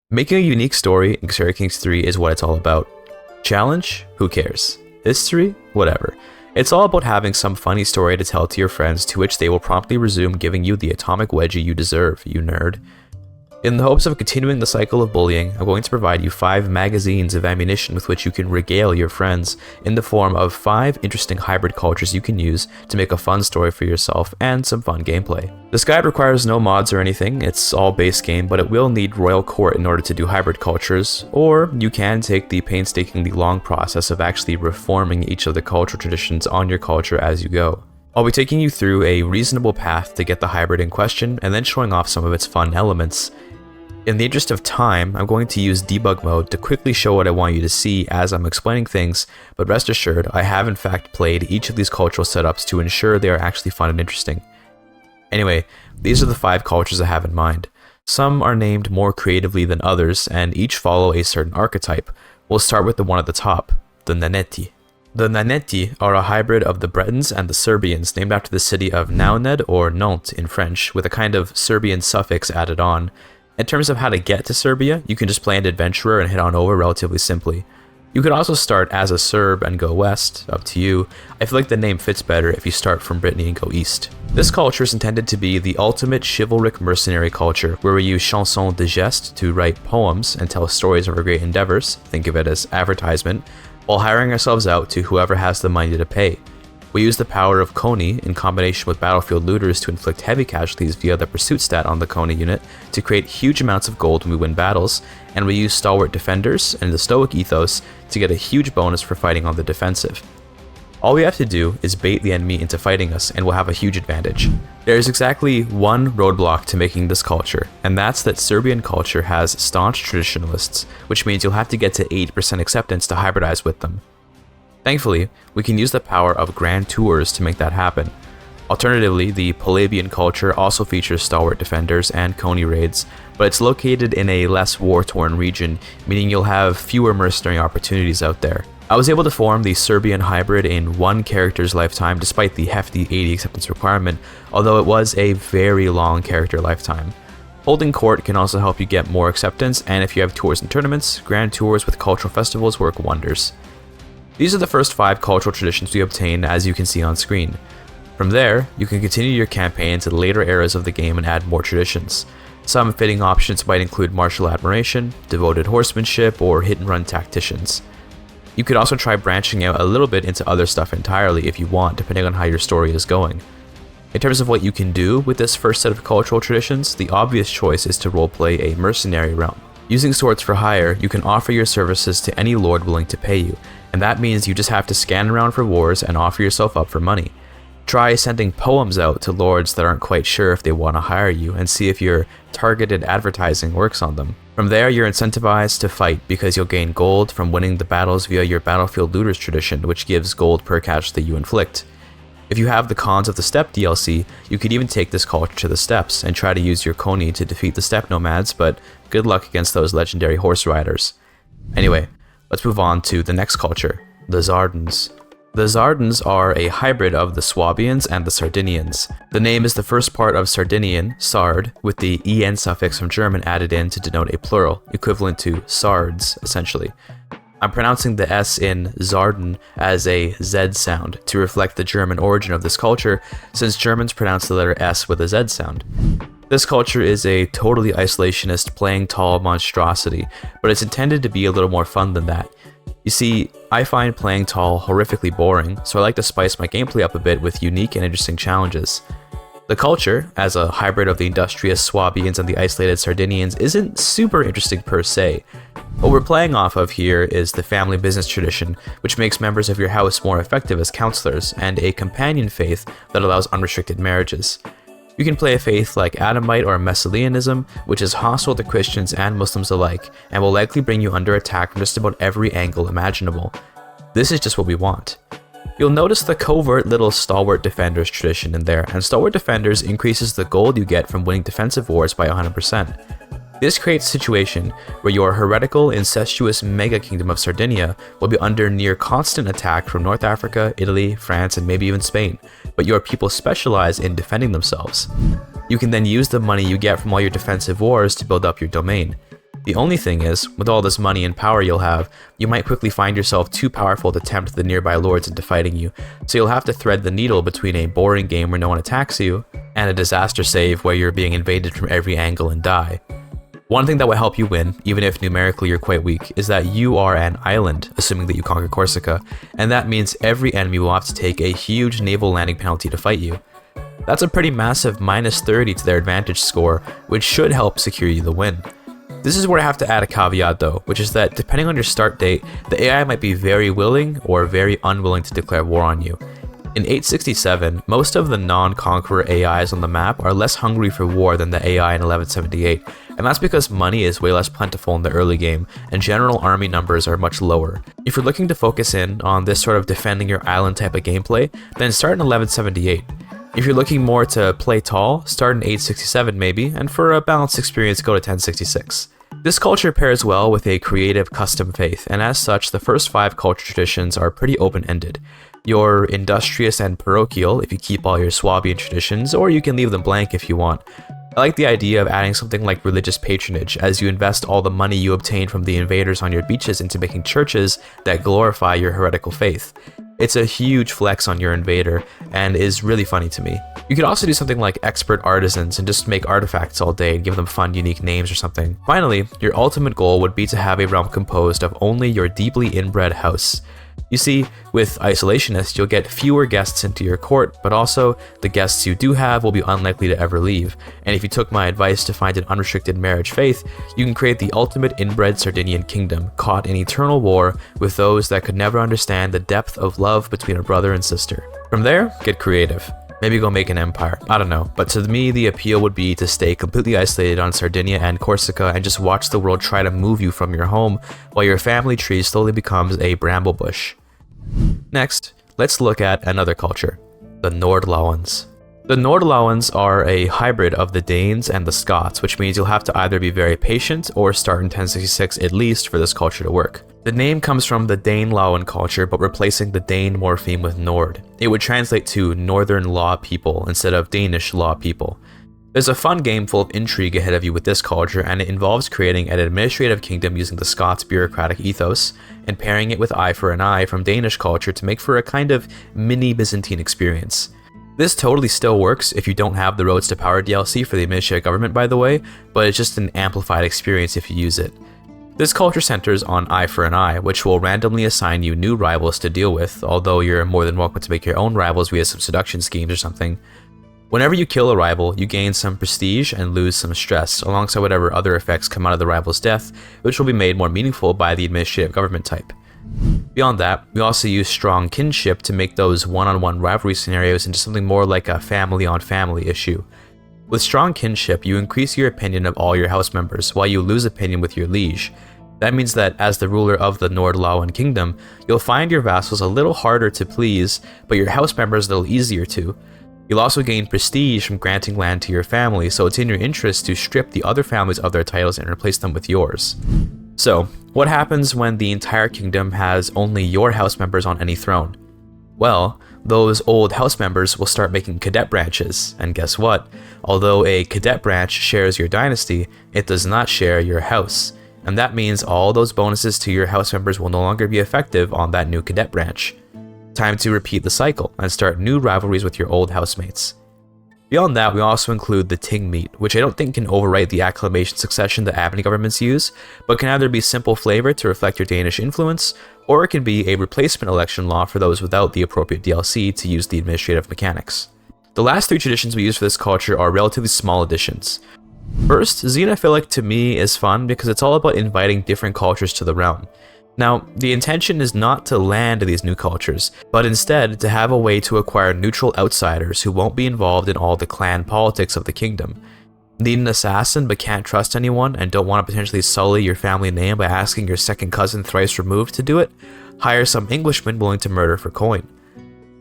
Making a unique story in Crusader Kings 3 is what it's all about. Challenge? Who cares? History? Whatever. It's all about having some funny story to tell to your friends, to which they will promptly resume giving you the atomic wedgie you deserve, you nerd. In the hopes of continuing the cycle of bullying, I'm going to provide you 5 magazines of ammunition with which you can regale your friends in the form of 5 interesting hybrid cultures you can use to make a fun story for yourself and some fun gameplay. This guide requires no mods or anything, it's all base game, but it will need royal court in order to do hybrid cultures, or you can take the painstakingly long process of actually reforming each of the cultural traditions on your culture as you go. I'll be taking you through a reasonable path to get the hybrid in question, and then showing off some of its fun elements. In the interest of time, I'm going to use debug mode to quickly show what I want you to see as I'm explaining things, but rest assured, I have in fact played each of these cultural setups to ensure they are actually fun and interesting. Anyway, these are the 5 cultures I have in mind. Some are named more creatively than others, and each follow a certain archetype. We'll start with the one at the top, the Naneti. The Naneti are a hybrid of the Bretons and the Serbians, named after the city of Nauned, or Nantes in French, with a kind of Serbian suffix added on. In terms of how to get to Serbia, you can just play an adventurer and head on over relatively simply. You could also start as a Serb and go west, up to you. I feel like the name fits better if you start from Brittany and go east. This culture is intended to be the ultimate chivalric mercenary culture, where we use chansons de geste to write poems and tell stories of our great endeavors, think of it as advertisement, while hiring ourselves out to whoever has the money to pay. We use the power of Koni in combination with battlefield looters to inflict heavy casualties via the pursuit stat on the Koni unit to create huge amounts of gold when we win battles, and we use stalwart defenders and the stoic ethos to get a huge bonus for fighting on the defensive. All we have to do is bait the enemy into fighting us and we'll have a huge advantage. There is exactly one roadblock to making this culture, and that's that Serbian culture has staunch traditionalists, which means you'll have to get to 80% acceptance to hybridize with them. Thankfully, we can use the power of grand tours to make that happen. Alternatively, the Palabian culture also features stalwart defenders and Koni raids, but it's located in a less war-torn region, meaning you'll have fewer mercenary opportunities out there. I was able to form the Serbian hybrid in 1 character's lifetime despite the hefty 80 acceptance requirement, although it was a very long character lifetime. Holding court can also help you get more acceptance, and if you have tours and tournaments, grand tours with cultural festivals work wonders. These are the first 5 cultural traditions we obtain, as you can see on screen. From there, you can continue your campaign to the later eras of the game and add more traditions. Some fitting options might include martial admiration, devoted horsemanship, or hit-and-run tacticians. You could also try branching out a little bit into other stuff entirely if you want, depending on how your story is going. In terms of what you can do with this first set of cultural traditions, the obvious choice is to roleplay a mercenary realm. Using swords for hire, you can offer your services to any lord willing to pay you, and that means you just have to scan around for wars and offer yourself up for money. Try sending poems out to lords that aren't quite sure if they want to hire you, and see if your targeted advertising works on them. From there, you're incentivized to fight because you'll gain gold from winning the battles via your battlefield looters tradition, which gives gold per casualty you inflict. If you have the Cons of the Steppe DLC, you could even take this culture to the steppes and try to use your Koni to defeat the steppe nomads, but good luck against those legendary horse riders. Anyway, let's move on to the next culture, the Zardans. The Zardans are a hybrid of the Swabians and the Sardinians. The name is the first part of Sardinian, Sard, with the en suffix from German added in to denote a plural, equivalent to Sards, essentially. I'm pronouncing the S in Zarden as a Z sound to reflect the German origin of this culture, since Germans pronounce the letter S with a Z sound. This culture is a totally isolationist, playing tall monstrosity, but it's intended to be a little more fun than that. You see, I find playing tall horrifically boring, so I like to spice my gameplay up a bit with unique and interesting challenges. The culture, as a hybrid of the industrious Swabians and the isolated Sardinians, isn't super interesting per se. What we're playing off of here is the family business tradition, which makes members of your house more effective as counselors, and a companion faith that allows unrestricted marriages. You can play a faith like Adamite or Messalianism, which is hostile to Christians and Muslims alike, and will likely bring you under attack from just about every angle imaginable. This is just what we want. You'll notice the covert little Stalwart Defenders tradition in there, and Stalwart Defenders increases the gold you get from winning defensive wars by 100%. This creates a situation where your heretical, incestuous mega kingdom of Sardinia will be under near constant attack from North Africa, Italy, France, and maybe even Spain, but your people specialize in defending themselves. You can then use the money you get from all your defensive wars to build up your domain. The only thing is, with all this money and power you'll have, you might quickly find yourself too powerful to tempt the nearby lords into fighting you, so you'll have to thread the needle between a boring game where no one attacks you, and a disaster save where you're being invaded from every angle and die. One thing that will help you win, even if numerically you're quite weak, is that you are an island, assuming that you conquer Corsica, and that means every enemy will have to take a huge naval landing penalty to fight you. That's a pretty massive -30 to their advantage score, which should help secure you the win. This is where I have to add a caveat though, which is that depending on your start date, the AI might be very willing or very unwilling to declare war on you. In 867, most of the non-conqueror AIs on the map are less hungry for war than the AI in 1178, and that's because money is way less plentiful in the early game, and general army numbers are much lower. If you're looking to focus in on this sort of defending your island type of gameplay, then start in 1178. If you're looking more to play tall, start in 867 maybe, and for a balanced experience go to 1066. This culture pairs well with a creative custom faith, and as such, the first 5 culture traditions are pretty open-ended. You're industrious and parochial if you keep all your Swabian traditions, or you can leave them blank if you want. I like the idea of adding something like religious patronage, as you invest all the money you obtain from the invaders on your beaches into making churches that glorify your heretical faith. It's a huge flex on your invader, and is really funny to me. You could also do something like expert artisans and just make artifacts all day and give them fun, unique names or something. Finally, your ultimate goal would be to have a realm composed of only your deeply inbred house. You see, with Isolationists, you'll get fewer guests into your court, but also, the guests you do have will be unlikely to ever leave, and if you took my advice to find an unrestricted marriage faith, you can create the ultimate inbred Sardinian kingdom, caught in eternal war with those that could never understand the depth of love between a brother and sister. From there, get creative. Maybe go make an empire, I don't know, but to me the appeal would be to stay completely isolated on Sardinia and Corsica and just watch the world try to move you from your home while your family tree slowly becomes a bramble bush. Next, let's look at another culture, the Nordlauens. The Nordlauens are a hybrid of the Danes and the Scots, which means you'll have to either be very patient or start in 1066 at least for this culture to work. The name comes from the Danelauen culture, but replacing the Dane morpheme with Nord. It would translate to Northern Law People instead of Danish Law People. There's a fun game full of intrigue ahead of you with this culture, and it involves creating an administrative kingdom using the Scots bureaucratic ethos, and pairing it with eye for an eye from Danish culture to make for a kind of mini Byzantine experience. This totally still works if you don't have the Roads to Power DLC for the administrative government, by the way, but it's just an amplified experience if you use it. This culture centers on eye for an eye, which will randomly assign you new rivals to deal with, although you're more than welcome to make your own rivals via some seduction schemes or something. Whenever you kill a rival, you gain some prestige and lose some stress, alongside whatever other effects come out of the rival's death, which will be made more meaningful by the administrative government type. Beyond that, we also use strong kinship to make those one-on-one rivalry scenarios into something more like a family-on-family issue. With strong kinship, you increase your opinion of all your house members, while you lose opinion with your liege. That means that as the ruler of the Nordlauen kingdom, you'll find your vassals a little harder to please, but your house members a little easier to. You'll also gain prestige from granting land to your family, so it's in your interest to strip the other families of their titles and replace them with yours. So, what happens when the entire kingdom has only your house members on any throne? Well, those old house members will start making cadet branches, and guess what? Although a cadet branch shares your dynasty, it does not share your house, and that means all those bonuses to your house members will no longer be effective on that new cadet branch. Time to repeat the cycle and start new rivalries with your old housemates. Beyond that, we also include the Ting meat, which I don't think can overwrite the acclamation succession that Albany governments use, but can either be simple flavor to reflect your Danish influence, or it can be a replacement election law for those without the appropriate DLC to use the administrative mechanics. The last 3 traditions we use for this culture are relatively small additions. First, Xenophilic to me is fun because it's all about inviting different cultures to the realm. Now, the intention is not to land these new cultures, but instead to have a way to acquire neutral outsiders who won't be involved in all the clan politics of the kingdom. Need an assassin but can't trust anyone and don't want to potentially sully your family name by asking your second cousin thrice removed to do it? Hire some Englishman willing to murder for coin.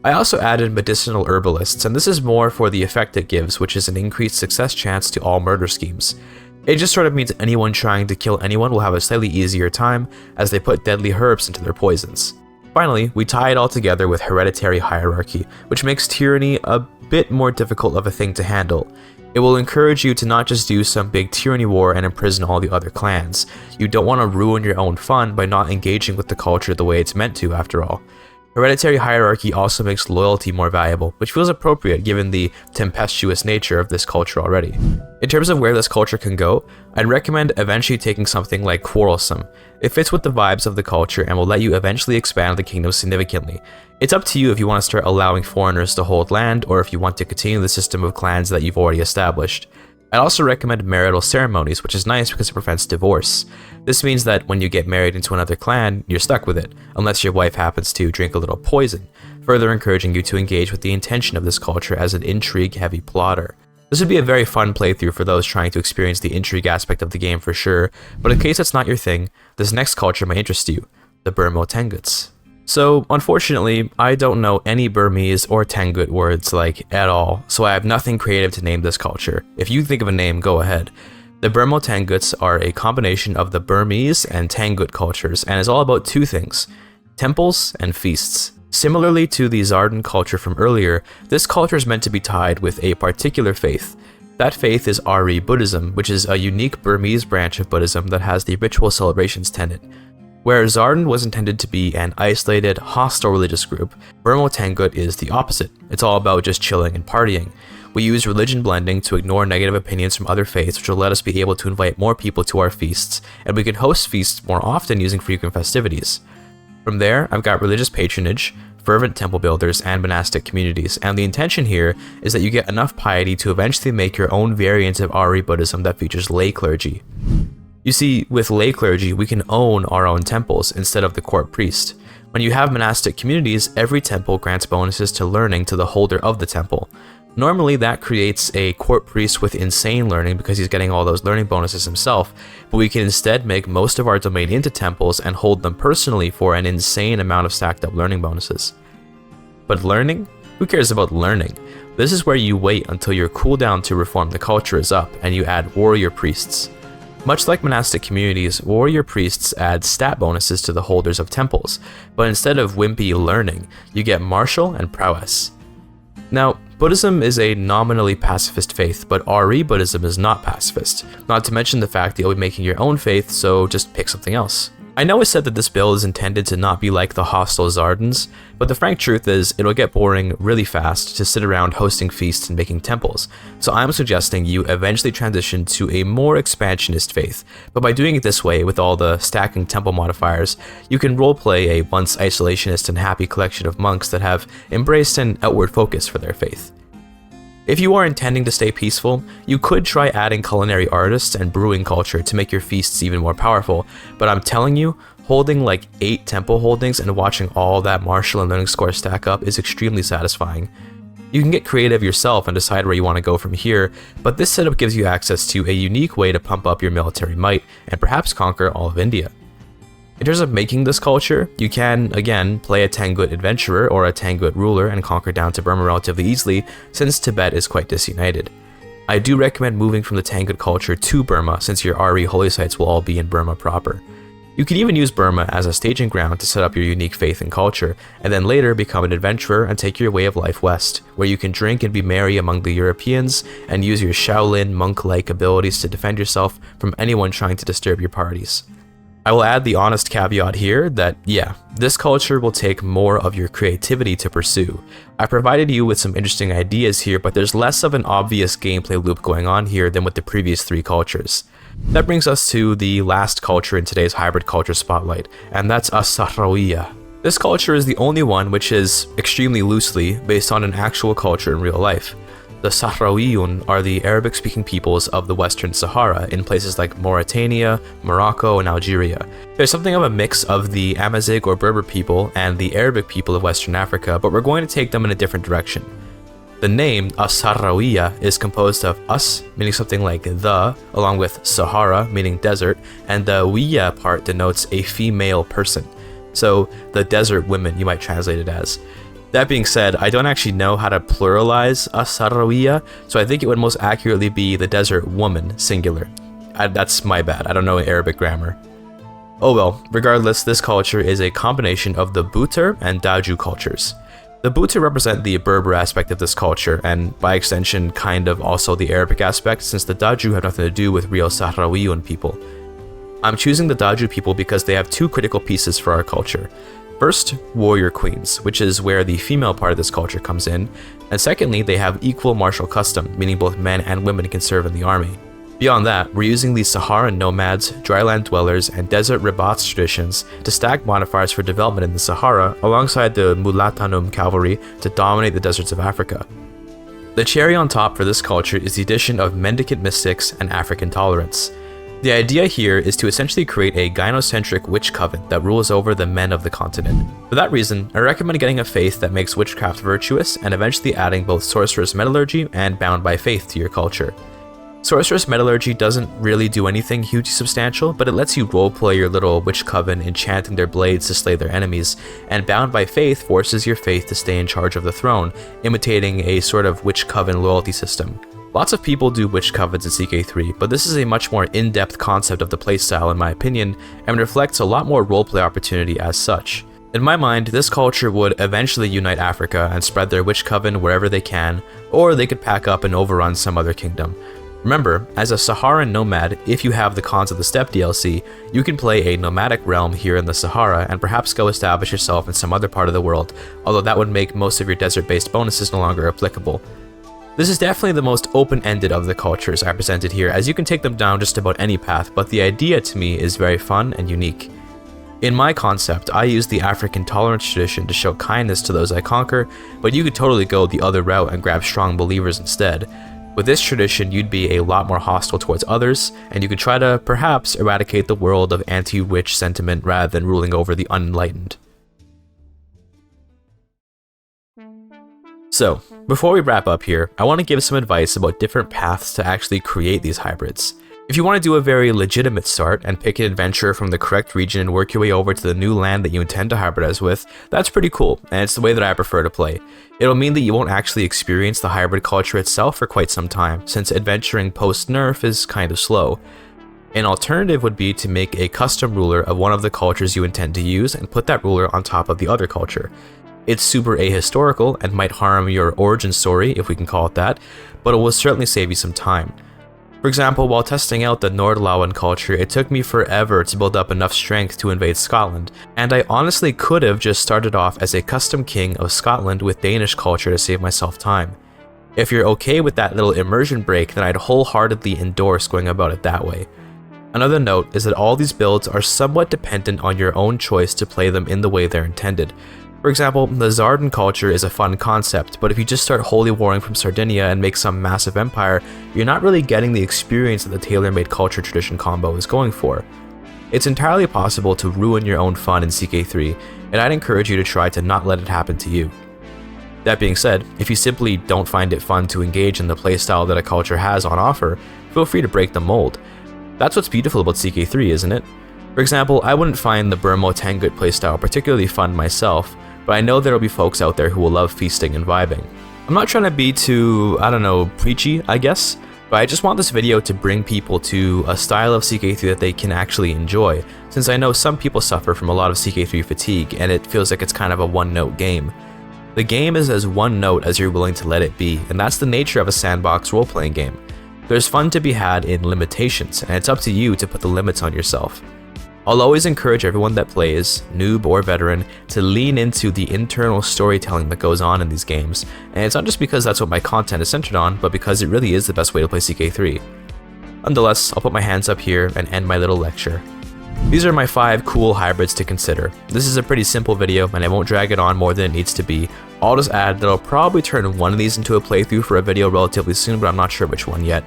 I also added medicinal herbalists, and this is more for the effect it gives, which is an increased success chance to all murder schemes. It just sort of means anyone trying to kill anyone will have a slightly easier time as they put deadly herbs into their poisons. Finally, we tie it all together with hereditary hierarchy, which makes tyranny a bit more difficult of a thing to handle. It will encourage you to not just do some big tyranny war and imprison all the other clans. You don't want to ruin your own fun by not engaging with the culture the way it's meant to, after all. Hereditary hierarchy also makes loyalty more valuable, which feels appropriate given the tempestuous nature of this culture already. In terms of where this culture can go, I'd recommend eventually taking something like Quarrelsome. It fits with the vibes of the culture and will let you eventually expand the kingdom significantly. It's up to you if you want to start allowing foreigners to hold land or if you want to continue the system of clans that you've already established. I'd also recommend marital ceremonies, which is nice because it prevents divorce. This means that when you get married into another clan, you're stuck with it, unless your wife happens to drink a little poison, further encouraging you to engage with the intention of this culture as an intrigue-heavy plotter. This would be a very fun playthrough for those trying to experience the intrigue aspect of the game for sure, but in case that's not your thing, this next culture might interest you, the Burmo Tenguts. So, unfortunately, I don't know any Burmese or Tengut words at all, so I have nothing creative to name this culture. If you think of a name, go ahead. The Burmo Tenguts are a combination of the Burmese and Tangut cultures, and is all about two things: temples and feasts. Similarly to the Zardan culture from earlier, this culture is meant to be tied with a particular faith. That faith is Ari Buddhism, which is a unique Burmese branch of Buddhism that has the ritual celebrations tenet. Where Zardan was intended to be an isolated, hostile religious group, Burmo Tengut is the opposite. It's all about just chilling and partying. We use religion blending to ignore negative opinions from other faiths, which will let us be able to invite more people to our feasts, and we can host feasts more often using frequent festivities. From there, I've got religious patronage, fervent temple builders, and monastic communities, and the intention here is that you get enough piety to eventually make your own variant of Ari Buddhism that features lay clergy. You see, with lay clergy, we can own our own temples instead of the court priest. When you have monastic communities, every temple grants bonuses to learning to the holder of the temple. Normally, that creates a court priest with insane learning because he's getting all those learning bonuses himself, but we can instead make most of our domain into temples and hold them personally for an insane amount of stacked up learning bonuses. But learning? Who cares about learning? This is where you wait until your cooldown to reform the culture is up and you add warrior priests. Much like monastic communities, warrior priests add stat bonuses to the holders of temples, but instead of wimpy learning, you get martial and prowess. Now, Buddhism is a nominally pacifist faith, but Ari Buddhism is not pacifist, not to mention the fact that you'll be making your own faith, so just pick something else. I know I said that this build is intended to not be like the hostile Zardans, but the frank truth is it'll get boring really fast to sit around hosting feasts and making temples, so I'm suggesting you eventually transition to a more expansionist faith, but by doing it this way with all the stacking temple modifiers, you can roleplay a once isolationist and happy collection of monks that have embraced an outward focus for their faith. If you are intending to stay peaceful, you could try adding culinary artists and brewing culture to make your feasts even more powerful, but I'm telling you, holding 8 temple holdings and watching all that martial and learning score stack up is extremely satisfying. You can get creative yourself and decide where you want to go from here, but this setup gives you access to a unique way to pump up your military might and perhaps conquer all of India. In terms of making this culture, you can, again, play a Tangut adventurer or a Tangut ruler and conquer down to Burma relatively easily, since Tibet is quite disunited. I do recommend moving from the Tangut culture to Burma, since your Ari holy sites will all be in Burma proper. You can even use Burma as a staging ground to set up your unique faith and culture, and then later become an adventurer and take your way of life west, where you can drink and be merry among the Europeans, and use your Shaolin monk-like abilities to defend yourself from anyone trying to disturb your parties. I will add the honest caveat here that, yeah, this culture will take more of your creativity to pursue. I provided you with some interesting ideas here, but there's less of an obvious gameplay loop going on here than with the previous 3 cultures. That brings us to the last culture in today's hybrid culture spotlight, and that's Asahrawiya. This culture is the only one which is, extremely loosely, based on an actual culture in real life. The Sahrawiyun are the Arabic-speaking peoples of the Western Sahara in places like Mauritania, Morocco, and Algeria. There's something of a mix of the Amazigh or Berber people and the Arabic people of Western Africa, but we're going to take them in a different direction. The name As-Sahrawiya is composed of As, meaning something like the, along with Sahara, meaning desert, and the Wiya part denotes a female person. So, the desert women, you might translate it as. That being said, I don't actually know how to pluralize As-Sahrawiya, so I think it would most accurately be the desert woman, singular. That's my bad, I don't know Arabic grammar. Oh well, regardless, this culture is a combination of the Butur and Daju cultures. The Butu represent the Berber aspect of this culture, and by extension kind of also the Arabic aspect, since the Daju have nothing to do with real Sahrawiyun people. I'm choosing the Daju people because they have two critical pieces for our culture. First, warrior queens, which is where the female part of this culture comes in, and secondly, they have equal martial custom, meaning both men and women can serve in the army. Beyond that, we're using the Saharan nomads, dryland dwellers, and desert ribats traditions to stack modifiers for development in the Sahara alongside the Mulatanum cavalry to dominate the deserts of Africa. The cherry on top for this culture is the addition of mendicant mystics and African tolerance. The idea here is to essentially create a gynocentric witch coven that rules over the men of the continent. For that reason, I recommend getting a faith that makes witchcraft virtuous and eventually adding both sorceress metallurgy and bound by faith to your culture. Sorceress Metallurgy doesn't really do anything hugely substantial, but it lets you roleplay your little witch coven enchanting their blades to slay their enemies, and Bound by Faith forces your faith to stay in charge of the throne, imitating a sort of witch coven loyalty system. Lots of people do witch covens in CK3, but this is a much more in-depth concept of the playstyle in my opinion, and reflects a lot more roleplay opportunity as such. In my mind, this culture would eventually unite Africa and spread their witch coven wherever they can, or they could pack up and overrun some other kingdom. Remember, as a Saharan nomad, if you have the Cons of the Steppe DLC, you can play a nomadic realm here in the Sahara and perhaps go establish yourself in some other part of the world, although that would make most of your desert-based bonuses no longer applicable. This is definitely the most open-ended of the cultures I presented here, as you can take them down just about any path, but the idea to me is very fun and unique. In my concept, I use the African tolerance tradition to show kindness to those I conquer, but you could totally go the other route and grab strong believers instead. With this tradition, you'd be a lot more hostile towards others, and you could try to, perhaps, eradicate the world of anti-witch sentiment rather than ruling over the unenlightened. So, before we wrap up here, I want to give some advice about different paths to actually create these hybrids. If you want to do a very legitimate start and pick an adventurer from the correct region and work your way over to the new land that you intend to hybridize with, that's pretty cool, and it's the way that I prefer to play. It'll mean that you won't actually experience the hybrid culture itself for quite some time, since adventuring post-nerf is kind of slow. An alternative would be to make a custom ruler of one of the cultures you intend to use and put that ruler on top of the other culture. It's super ahistorical and might harm your origin story, if we can call it that, but it will certainly save you some time. For example, while testing out the Nordlauan culture, it took me forever to build up enough strength to invade Scotland, and I honestly could have just started off as a custom king of Scotland with Danish culture to save myself time. If you're okay with that little immersion break, then I'd wholeheartedly endorse going about it that way. Another note is that all these builds are somewhat dependent on your own choice to play them in the way they're intended. For example, the Zardan culture is a fun concept, but if you just start holy warring from Sardinia and make some massive empire, you're not really getting the experience that the tailor-made culture tradition combo is going for. It's entirely possible to ruin your own fun in CK3, and I'd encourage you to try to not let it happen to you. That being said, if you simply don't find it fun to engage in the playstyle that a culture has on offer, feel free to break the mold. That's what's beautiful about CK3, isn't it? For example, I wouldn't find the Burmo Tangut playstyle particularly fun myself, but I know there'll be folks out there who will love feasting and vibing. I'm not trying to be too, preachy, I guess, but I just want this video to bring people to a style of CK3 that they can actually enjoy, since I know some people suffer from a lot of CK3 fatigue, and it feels like it's kind of a one-note game. The game is as one note as you're willing to let it be, and that's the nature of a sandbox role-playing game. There's fun to be had in limitations, and it's up to you to put the limits on yourself. I'll always encourage everyone that plays, noob or veteran, to lean into the internal storytelling that goes on in these games, and it's not just because that's what my content is centered on, but because it really is the best way to play CK3. Nonetheless, I'll put my hands up here and end my little lecture. These are my 5 cool hybrids to consider. This is a pretty simple video, and I won't drag it on more than it needs to be. I'll just add that I'll probably turn one of these into a playthrough for a video relatively soon, but I'm not sure which one yet.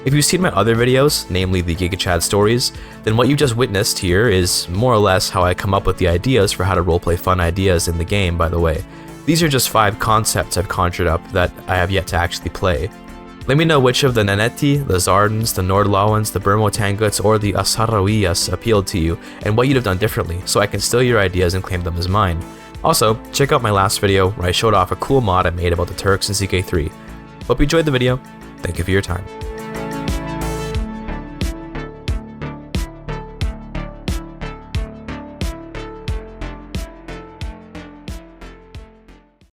If you've seen my other videos, namely the GIGACHAD stories, then what you just witnessed here is more or less how I come up with the ideas for how to roleplay fun ideas in the game, by the way. These are just 5 concepts I've conjured up that I have yet to actually play. Let me know which of the Naneti, the Zardans, the Nordlauans, the Burmo Tanguts, or the Asarawiyas appealed to you, and what you'd have done differently, so I can steal your ideas and claim them as mine. Also, check out my last video where I showed off a cool mod I made about the Turks in CK3. Hope you enjoyed the video. Thank you for your time.